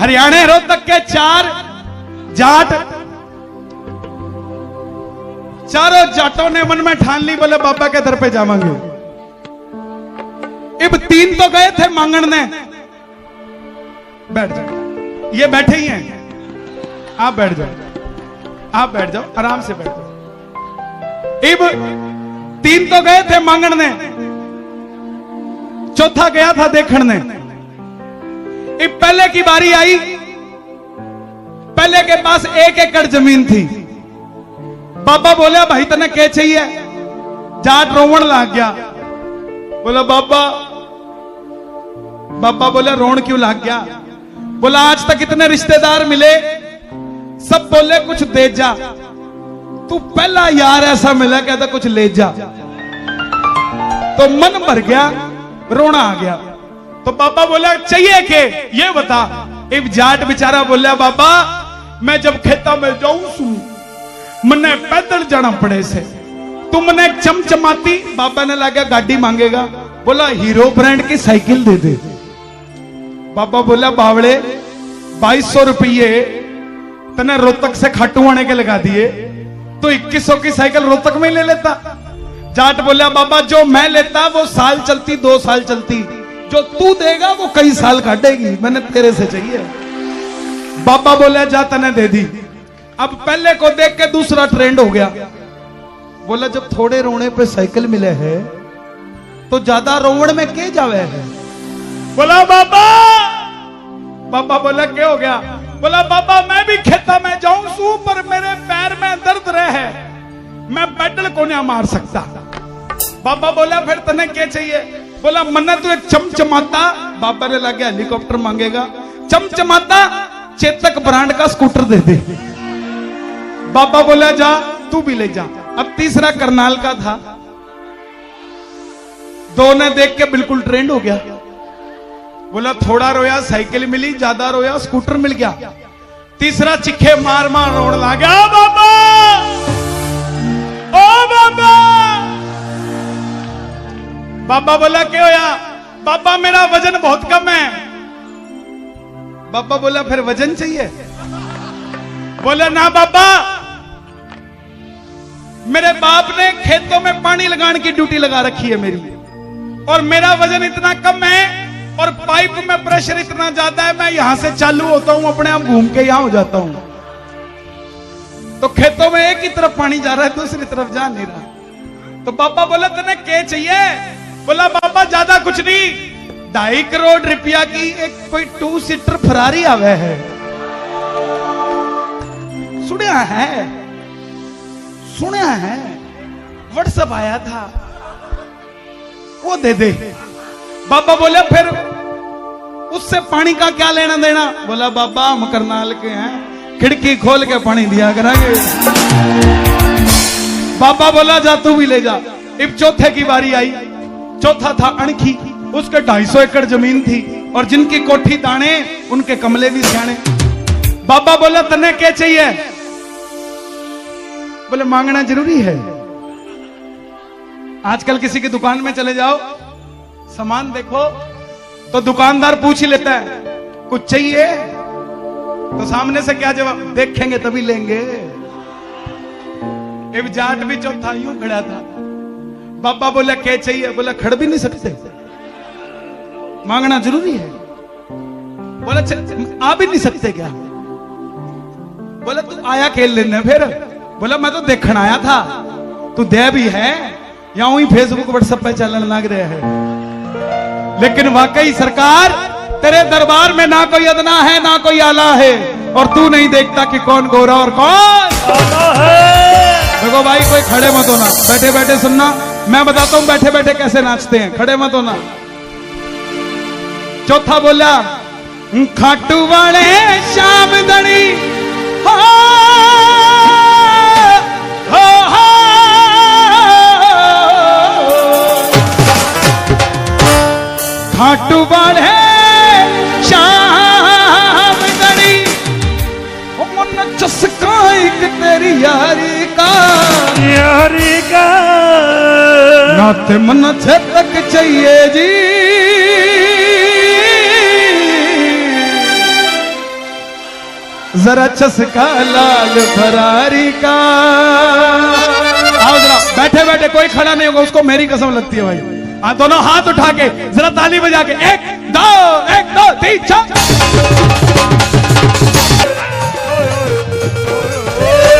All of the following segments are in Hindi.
हरियाणा रोहतक के 4 जाट, चारों जाटों ने मन में ठान ली, बोले बाबा के दर पे जावांगे। अब 3 तो गए थे मांगण ने। बैठ जाओ, ये बैठे ही हैं, आप बैठ जाओ, आप बैठ जाओ, आराम से बैठ जाओ। अब 3 तो गए थे मांगण ने, चौथा गया था देखण ने। अब पहले की बारी आई, पहले के पास 1 एकड़ जमीन थी। बाबा बोला भाई तने क्या चाहिए? जाट रोवण लग गया, बोला बाबा। बाबा बोला रोण क्यों लग गया? बोला आज तक इतने रिश्तेदार मिले, सब बोले कुछ दे जा, तू पहला यार ऐसा मिला कहता कुछ ले जा। तो मन भर गया, रोना आ गया। तो बाबा बोला चाहिए के ये बता। एक जाट बेचारा बोला बाबा मैं जब खेता में जाऊं सू मने पैदल जाना पड़े से, तुमने चमचमाती। बाबा ने लगा गाड़ी मांगेगा, बोला हीरो ब्रांड की साइकिल दे दे। बाबा बोला बावड़े 2200 रुपये तने रोहतक से खाटू आने के लगा दिए, तो 2100 की साइकिल रोहतक में ले लेता। जाट बोला बाबा जो मैं लेता वो साल चलती, 2 साल चलती, जो तू देगा वो कई साल काटेगी, मैंने तेरे से चाहिए। बाबा बोला जा तने दे दी। अब पहले को देख के दूसरा ट्रेंड हो गया, बोला जब थोड़े रोने पे साइकिल मिले है तो ज्यादा रोवण में के जावे है। बोला बाबा। बाबा बोला क्या हो गया? बोला बाबा मैं भी खेता में जाऊं सू पर मेरे पैर में दर्द रहे, मैं पैडल को नहीं मार सकता। बाबा बोला फिर तने क्या चाहिए? बोला मन्ना तू एक चमचमाता। बाबा ने लगा हेलीकॉप्टर मांगेगा, चमचमाता चेतक ब्रांड का स्कूटर दे दे। बाबा बोला जा तू भी ले जा। अब तीसरा करनाल का था, 2 ने देख के बिल्कुल ट्रेंड हो गया। बोला थोड़ा रोया साइकिल मिली, ज्यादा रोया स्कूटर मिल गया। तीसरा चिखे मार मार रोड ला गया, बाबा ओ बाबा। बाबा बोला क्या होया? बाबा मेरा वजन बहुत कम है। बाबा बोला फिर वजन चाहिए? बोला ना बाबा, मेरे बाप ने खेतों में पानी लगाने की ड्यूटी लगा रखी है मेरी, और मेरा वजन इतना कम है और पाइप में प्रेशर इतना ज्यादा है, मैं यहां से चालू होता हूं अपने आप घूम के यहां हो जाता हूं। तो खेतों में एक ही तरफ पानी जा रहा है, दूसरी तरफ जा नहीं रहा। तो बाबा बोला तने क्या चाहिए? बोला बाबा ज्यादा कुछ नहीं, 2.5 करोड़ रुपया की एक कोई 2 सीटर फरारी आवे है, सुनिया है, सुनिया है, व्हाट्सएप आया था, वो दे दे। बाबा बोले फिर उससे पानी का क्या लेना देना? बोला बाबा हम करनाल के हैं, खिड़की खोल के पानी दिया करांगे। बाबा बोला जा तू भी ले जा। अब चौथे की बारी आई, चौथा था अणखी, उसके 250 एकड़ जमीन थी और जिनकी कोठी दाने उनके कमले भी सियाने। बाबा बोला तने क्या चाहिए? बोले मांगना जरूरी है। आजकल किसी की दुकान में चले जाओ, सामान देखो तो दुकानदार पूछ ही लेता है कुछ चाहिए, तो सामने से क्या जवाब? देखेंगे तभी लेंगे। एक जाट भी चौथा यूं खड़ा था। बाबा बोला क्या चाहिए? बोला खड़ भी नहीं सकते, मांगना जरूरी है। बोला आ भी नहीं सकते क्या? बोला तू आया खेल लेने फिर? बोला मैं तो देखने आया था, तू दे भी है या वही फेसबुक व्हाट्सएप पे चलने लग रहे हैं। लेकिन वाकई सरकार तेरे दरबार में ना कोई अदना है ना कोई आला है, और तू नहीं देखता कि कौन गोरा और कौन काला है। देखो भाई कोई खड़े मत होना, बैठे बैठे सुनना, मैं बताता हूं बैठे बैठे कैसे नाचते हैं, खड़े मत होना। चौथा बोला खाटू वाले शाम दड़ी हो, हो, हो, खाटू वाले शाम दड़ी हो, मन चस्का एक तेरी यारी का, यारी का नाते मन तक चाहिए जी। जरा चस्का लाल फरारी का। आओ जरा, बैठे बैठे कोई खड़ा नहीं होगा, उसको मेरी कसम लगती है भाई। हाँ, दोनों हाथ उठा के जरा ताली बजा के, 1 2 3 4।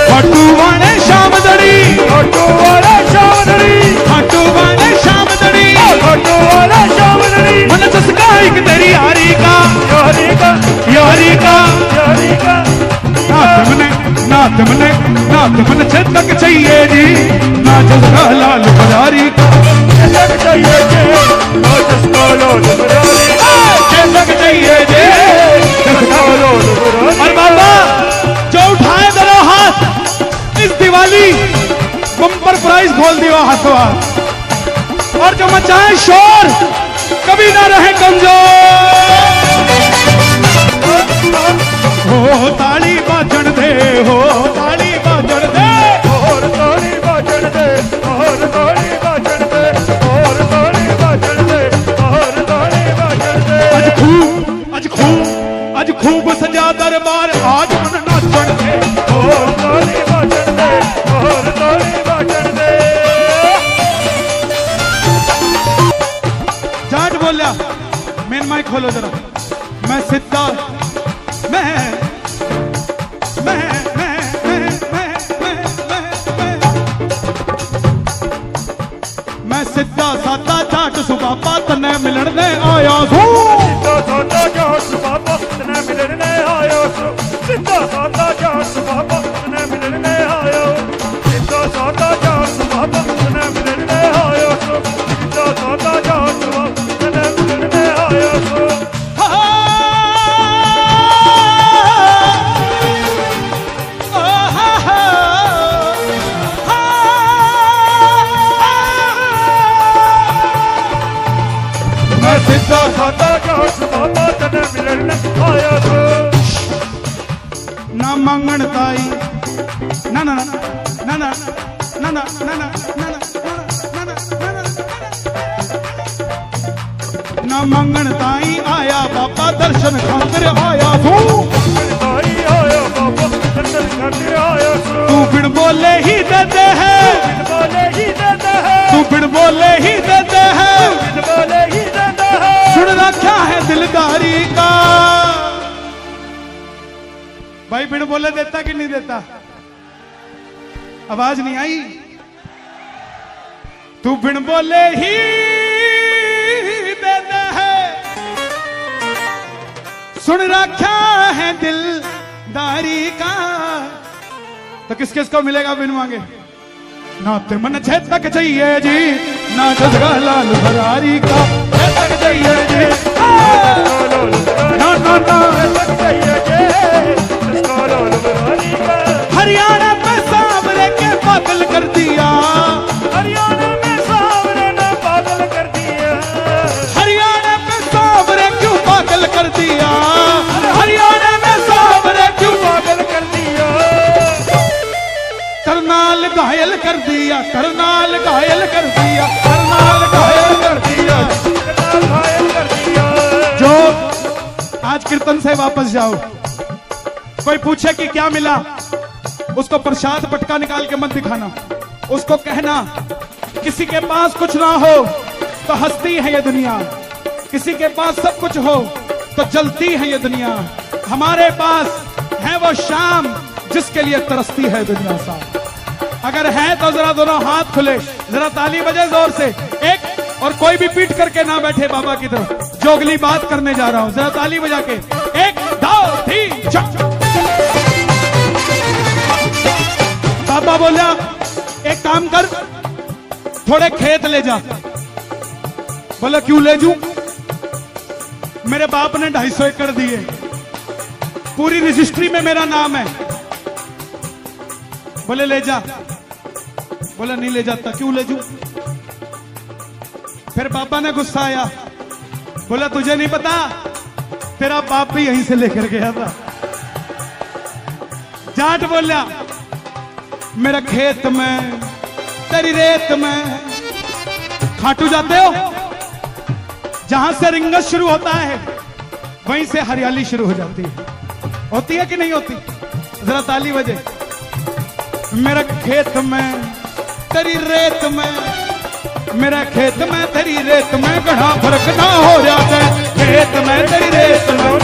खाटू वाले शाम दड़ी, खाटू वाले शाम दड़ी, खाटू वाले शाम दड़ी, खाटू वाले शाम दड़ी। मन चस्का एक तेरी यारी का, यारी का, यारी का। यारी का। ना तुमने छेदक चाहिए जी, ना चस्का लाल फरारी का। लग चाहिए जे, ओ चस्का लाल फरारी का। छेदक चाहिए जी, चस्का लाल फरारी का। और बाबा जो उठाए दोनों हाथ इस दिवाली बम्पर प्राइज खोल दिया हाथों हाथ, और जो मचाए शोर कभी ना रहे कमजोर। हो ताली बाजण दे, हो ताली बाजण दे, और ताली बाजण दे, और ताली बाजण दे, और ताली बाजण दे, और ताली बाजण दे। आज खूब सजा दरबार, आज मन नाचण दे। और ताली बाजण दे, और ताली बाजण दे। जाट बोलिया, मेन माइक खोलो जरा। मैं सीधा मैं सिद्धा साधा जाट सुबाबा तने मिलन ने आया हूँ। सिद्धा साधा जाट सुबाबा तने मिलन ने आया हूँ। सिद्धा साधा जाट सुबाबा तने मिलन ने आया हूँ। सिद्धा साधा जाट सुबाबा तने मिलन ने आया हूँ। सिद्धा साधा जाट सुबाबा तने मिलन ने आया हूँ। सिद्धा साधा जाट सुबाबा तने मिलन ने आया हूँ। ना मंगण ताई, ना ना ना ना ना ना ना ना ना ना मंगण ताई आया बाबा दर्शन खातिर आया हूँ। ताई आया बाबा दर्शन खातिर आया हूँ। तू बिन बोले ही देते हैं, बिन बोले ही देते हैं, तू बिन बोले ही देते हैं, बिन बोले ही देते हैं। सुन रखा है दिलदारी का। भाई बिन बोले देता कि नहीं देता? आवाज नहीं आई? तू बिन बोले ही देता है, सुन रखा है दिलदारी का। तो किस किस को मिलेगा बिन मांगे? ना ते मन छेदक चाहिए जी, ना चस्का लाल फरारी का। छेदक चाहिए जी, ना ना ना। हरियाणा में सांवरे के पागल कर दिया, हरियाणा में सांवरे ने पागल कर दिया। हरियाणा में सांवरे क्यों पागल कर दिया, हरियाणा में सांवरे क्यों पागल कर दिया। करनाल घायल कर दिया, करनाल घायल कर दिया, करनाल घायल कर दिया, घायल कर दिया। जो आज कीर्तन से वापस जाओ, कोई पूछे कि क्या मिला, उसको प्रसाद पटका निकाल के मत दिखाना। उसको कहना किसी के पास कुछ ना हो तो हंसती है ये दुनिया, किसी के पास सब कुछ हो तो जलती है ये दुनिया। हमारे पास है वो शाम जिसके लिए तरसती है दुनिया साहब। अगर है तो जरा दोनों हाथ खुले, जरा ताली बजे जोर से। एक और कोई भी पीट करके ना बैठे बाबा की तरफ, जो अगली बात करने जा रहा हूं, जरा ताली बजा के 1 2 3 4। बाबा बोला एक काम कर, थोड़े खेत ले जा। बोला क्यों ले जू? मेरे बाप ने 250 एकड़ दिए, पूरी रजिस्ट्री में मेरा नाम है। बोले ले जा। बोला नहीं ले जाता। क्यों ले जू? फिर पापा ने गुस्सा आया, बोला तुझे नहीं पता, तेरा बाप भी यहीं से लेकर गया था। जाट बोला मेरा खेत में तेरी रेत में। खाटू जाते हो, जहां से रिंगस शुरू होता है वहीं से हरियाली शुरू हो जाती है। होती है कि नहीं होती? जरा ताली बजे। मेरा खेत में तेरी रेत में, मेरा खेत में तेरी रेत में घना फर्क ना हो रहा है। खेत में तेरी रेत में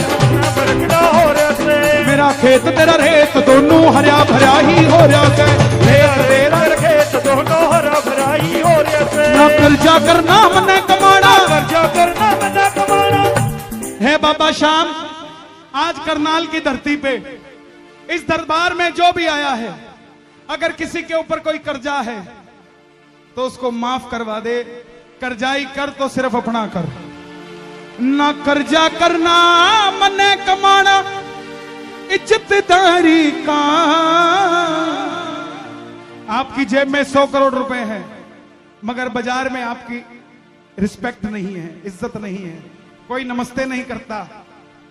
फर्क ना हो रहा है। मेरा खेत तेरा रेत दोनों हरा भरा ही हो रहा है। तेरा खेत दोनों हरा भरा ही हो रहा है। ना कर्जा करना मने कमाना, कर्जा करना मने कमाना। है बाबा श्याम, आज करनाल की धरती पे इस दरबार में जो भी आया है, अगर किसी के ऊपर कोई कर्जा है तो उसको माफ करवा दे। कर्जाई कर तो सिर्फ अपना कर, ना कर्जा करना मने कमाना इज्जतदारी का। आपकी जेब में 100 करोड़ रुपए है, मगर बाजार में आपकी रिस्पेक्ट नहीं है, इज्जत नहीं है, कोई नमस्ते नहीं करता।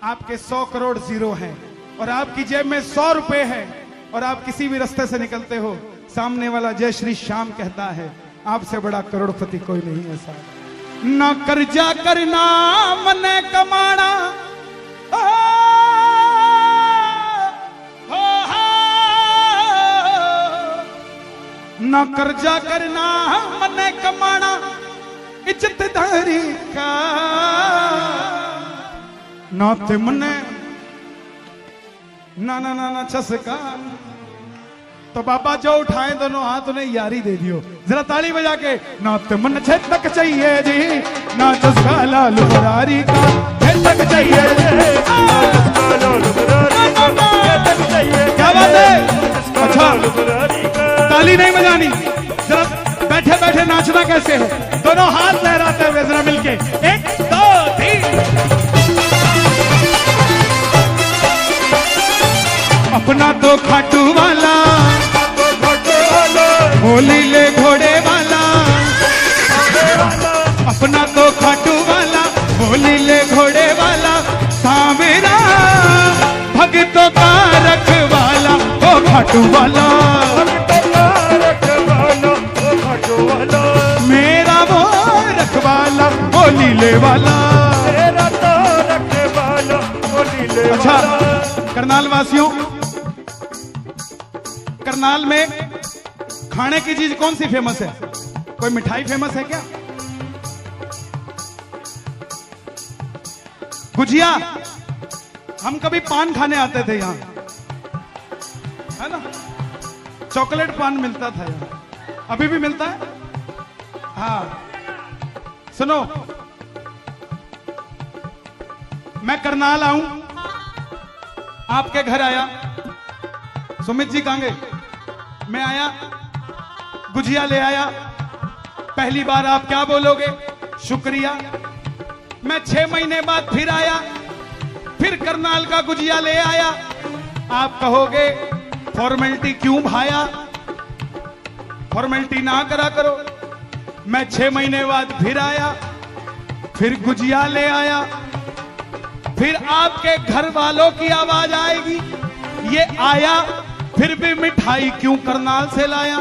आपके 100 करोड़ जीरो हैं और आपकी जेब में 100 रुपए है और आप किसी भी रास्ते से निकलते हो, सामने वाला जय श्री श्याम कहता है। आपसे बड़ा करोड़पति कोई नहीं है साहब। ना कर्जा करना मने कमाना, ना कर्जा करना मने कमाना इज्जतदारी का। ना ते मने ना ना ना ना चसका। तो बाबा जो उठाए दोनों हाथ उन्हें यारी दे दियो, जरा ताली बजा के। ना ते मन छेदक चाहिए जी, ना चसका लाल मुरारी का। छेदक चाहिए जी, क्या बात है? अच्छा, ताली नहीं बजानी, जरा बैठे बैठे नाचना कैसे है? दोनों हाथ लहराते हुए जरा मिलके 1 2 3। अपना तो खाटू वाला, होली ले घोड़े वाला। अपना तो खाटू वाला, होली ले घोड़े वाला। सामेरा भक्तों का रखवाला, ओ खाटू वाला। मेरा वो रखवाला, वो लीले वाला। अच्छा करनाल वासियों, करनाल में खाने की चीज कौन सी फेमस है? कोई मिठाई फेमस है क्या? गुजिया। हम कभी पान खाने आते थे यहां, है ना? चॉकलेट पान मिलता था यहां, अभी भी मिलता है। हाँ सुनो, मैं करनाल आऊं, आपके घर आया, सुमित जी कहां गए? मैं आया, गुजिया ले आया। पहली बार आप क्या बोलोगे? शुक्रिया। मैं 6 महीने बाद फिर आया, फिर करनाल का गुजिया ले आया। आप कहोगे फॉर्मेलिटी क्यों भाया? फॉर्मेलिटी ना करा करो। मैं 6 महीने बाद फिर आया, फिर गुजिया ले आया। फिर आपके घर वालों की आवाज आएगी, ये आया फिर भी मिठाई क्यों करनाल से लाया?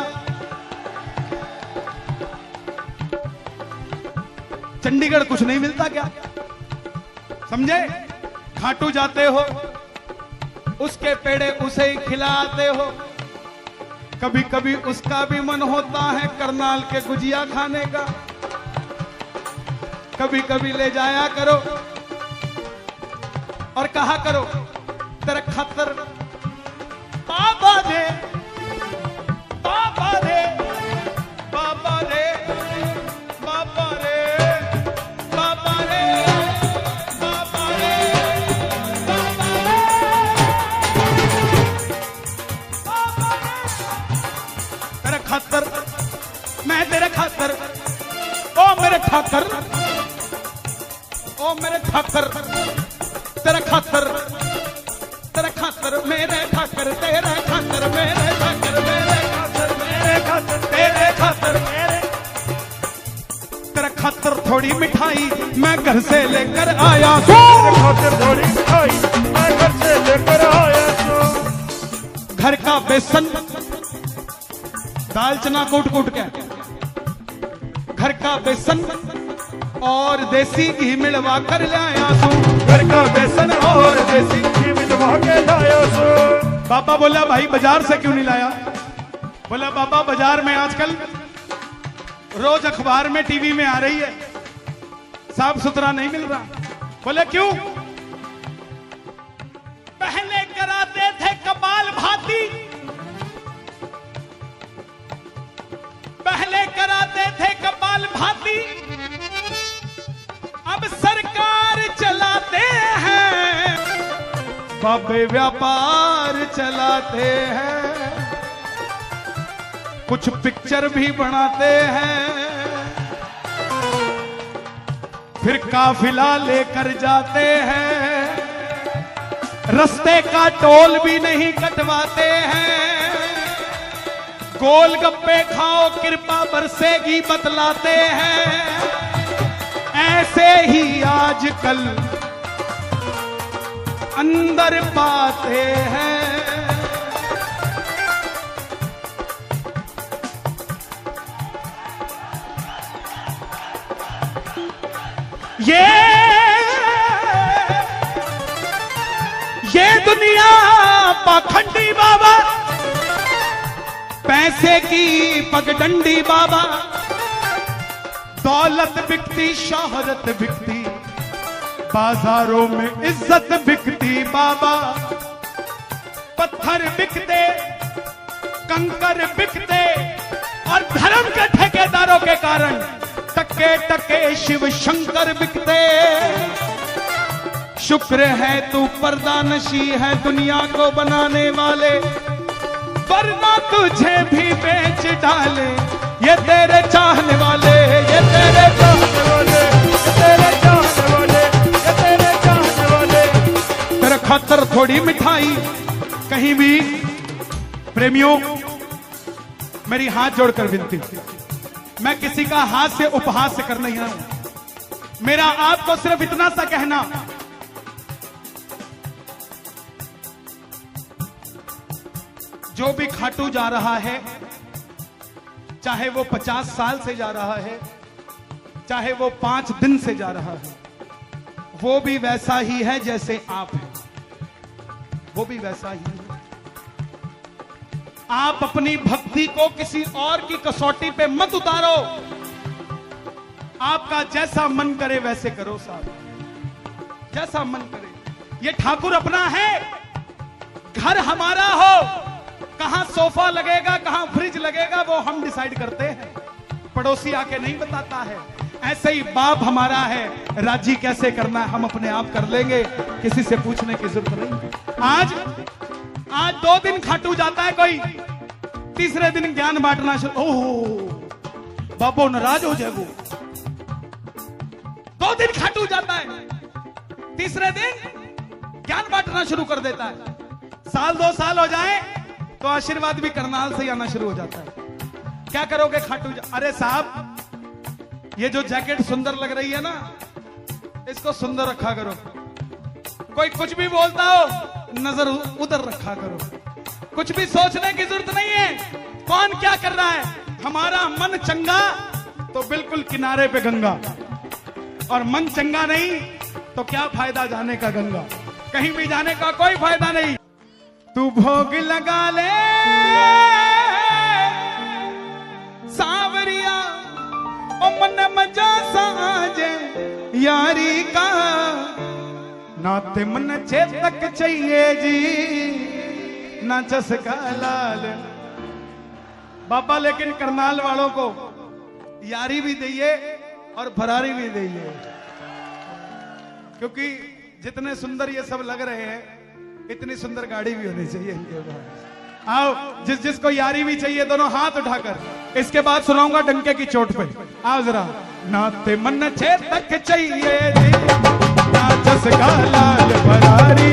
चंडीगढ़ कुछ नहीं मिलता क्या? समझे? खाटू जाते हो, उसके पेड़े उसे ही खिलाते हो। कभी कभी उसका भी मन होता है करनाल के गुजिया खाने का। कभी कभी ले जाया करो और कहा करो तेरे खातर बाबा रे, बाबा रे, बाबा रे, बाबा रे, बाबा रे, बाबा रे, बाबा रे, बाबा रे। तेरे खातर, मैं तेरे खातर, ओ मेरे ठाकर, ओ मेरे ठाकर, तेरे खातर, तेरे खातर, मेरे ठाकर, तेरे खातर, मेरे ठाकर, मेरे खातर, मेरे खातर, तेरे खातर, मेरे तेरे खातर थोड़ी मिठाई मैं घर से लेकर आया। तेरे खातर थोड़ी मिठाई मैं घर से लेकर आया। घर का बेसन दाल चना कूट कूट के, घर का बेसन और देसी घी मिलवा कर लाया तू। घर का बेसन और देसी घी मिलवा के लाया बाबा बोला भाई बाजार से क्यों नहीं लाया? बोला बाबा बाजार में आजकल रोज अखबार में टीवी में आ रही है, साफ सुथरा नहीं मिल रहा। बोले क्यों? पहले कराते थे कपाल भाती, पहले कराते थे कपाल भाती, अब सरकार चलाते हैं, बाबे व्यापार चलाते हैं, कुछ पिक्चर भी बनाते हैं, फिर काफिला लेकर जाते हैं, रास्ते का टोल भी नहीं कटवाते हैं, गोलगप्पे खाओ कृपा बरसेगी बतलाते हैं, ऐसे ही आजकल अंदर पाते हैं। ये दुनिया पाखंडी बाबा, पैसे की पगडंडी बाबा, दौलत बिकती शोहरत बिकती, बाजारों में इज्जत बिकती बाबा, पत्थर बिकते कंकर बिकते, और धर्म के ठेकेदारों के कारण टके टके शिव शंकर बिकते। शुक्र है तू पर्दानशी है दुनिया को बनाने वाले, वरना तुझे भी बेच डाले ये तेरे चाहने वाले, ये तेरे चाहने वाले, ये तेरे चाहने वाले, ये तेरे चाहने वाले। तेरे खातर थोड़ी मिठाई कहीं भी। प्रेमियों, मेरी हाथ जोड़कर विनती, मैं किसी का हाथ से उपहास कर नहीं रहा हूं। मेरा आपको सिर्फ इतना सा कहना, जो भी खाटू जा रहा है, चाहे वो 50 साल से जा रहा है, चाहे वो 5 दिन से जा रहा है, वो भी वैसा ही है जैसे आप हैं, वो भी वैसा ही है। आप अपनी भक्ति को किसी और की कसौटी पे मत उतारो। आपका जैसा मन करे वैसे करो साहब, जैसा मन करे। ये ठाकुर अपना है, घर हमारा हो, कहां सोफा लगेगा कहां फ्रिज लगेगा वो हम डिसाइड करते हैं, पड़ोसी आके नहीं बताता है। ऐसे ही बाप हमारा है, राजी कैसे करना है हम अपने आप कर लेंगे, किसी से पूछने की जरूरत नहीं। आज 2 दिन खाटू जाता है कोई, तीसरे दिन ज्ञान बांटना शुरू, ओह बाबो नाराज हो जाए वो। 2 दिन खाटू जाता है, तीसरे दिन ज्ञान बांटना शुरू कर देता है। साल 2 साल हो जाए तो आशीर्वाद भी करनाल से आना शुरू हो जाता है। क्या करोगे खाटू? अरे साहब, ये जो जैकेट सुंदर लग रही है ना, इसको सुंदर रखा करो। कोई कुछ भी बोलता हो, नजर उधर रखा करो। कुछ भी सोचने की जरूरत नहीं है, कौन क्या कर रहा है। हमारा मन चंगा तो बिल्कुल किनारे पे गंगा, और मन चंगा नहीं तो क्या फायदा जाने का गंगा, कहीं भी जाने का कोई फायदा नहीं। तू भोग लगा ले सावरिया, ओ मन मजा साजे यारी का, नाते मन चेतक चाहिए जी, ना चसका लाल। बाबा लेकिन करनाल वालों को यारी भी दइए और फरारी भी दइए, क्योंकि जितने सुंदर ये सब लग रहे हैं, इतनी सुंदर गाड़ी भी होनी चाहिए इनके पास। आओ, जिसको यारी भी चाहिए दोनों हाथ उठाकर, इसके बाद सुनाऊंगा डंके की चोट पे। आओ जरा। नाते मन चेतक चाहिए जी, ना चसका लाल फरारी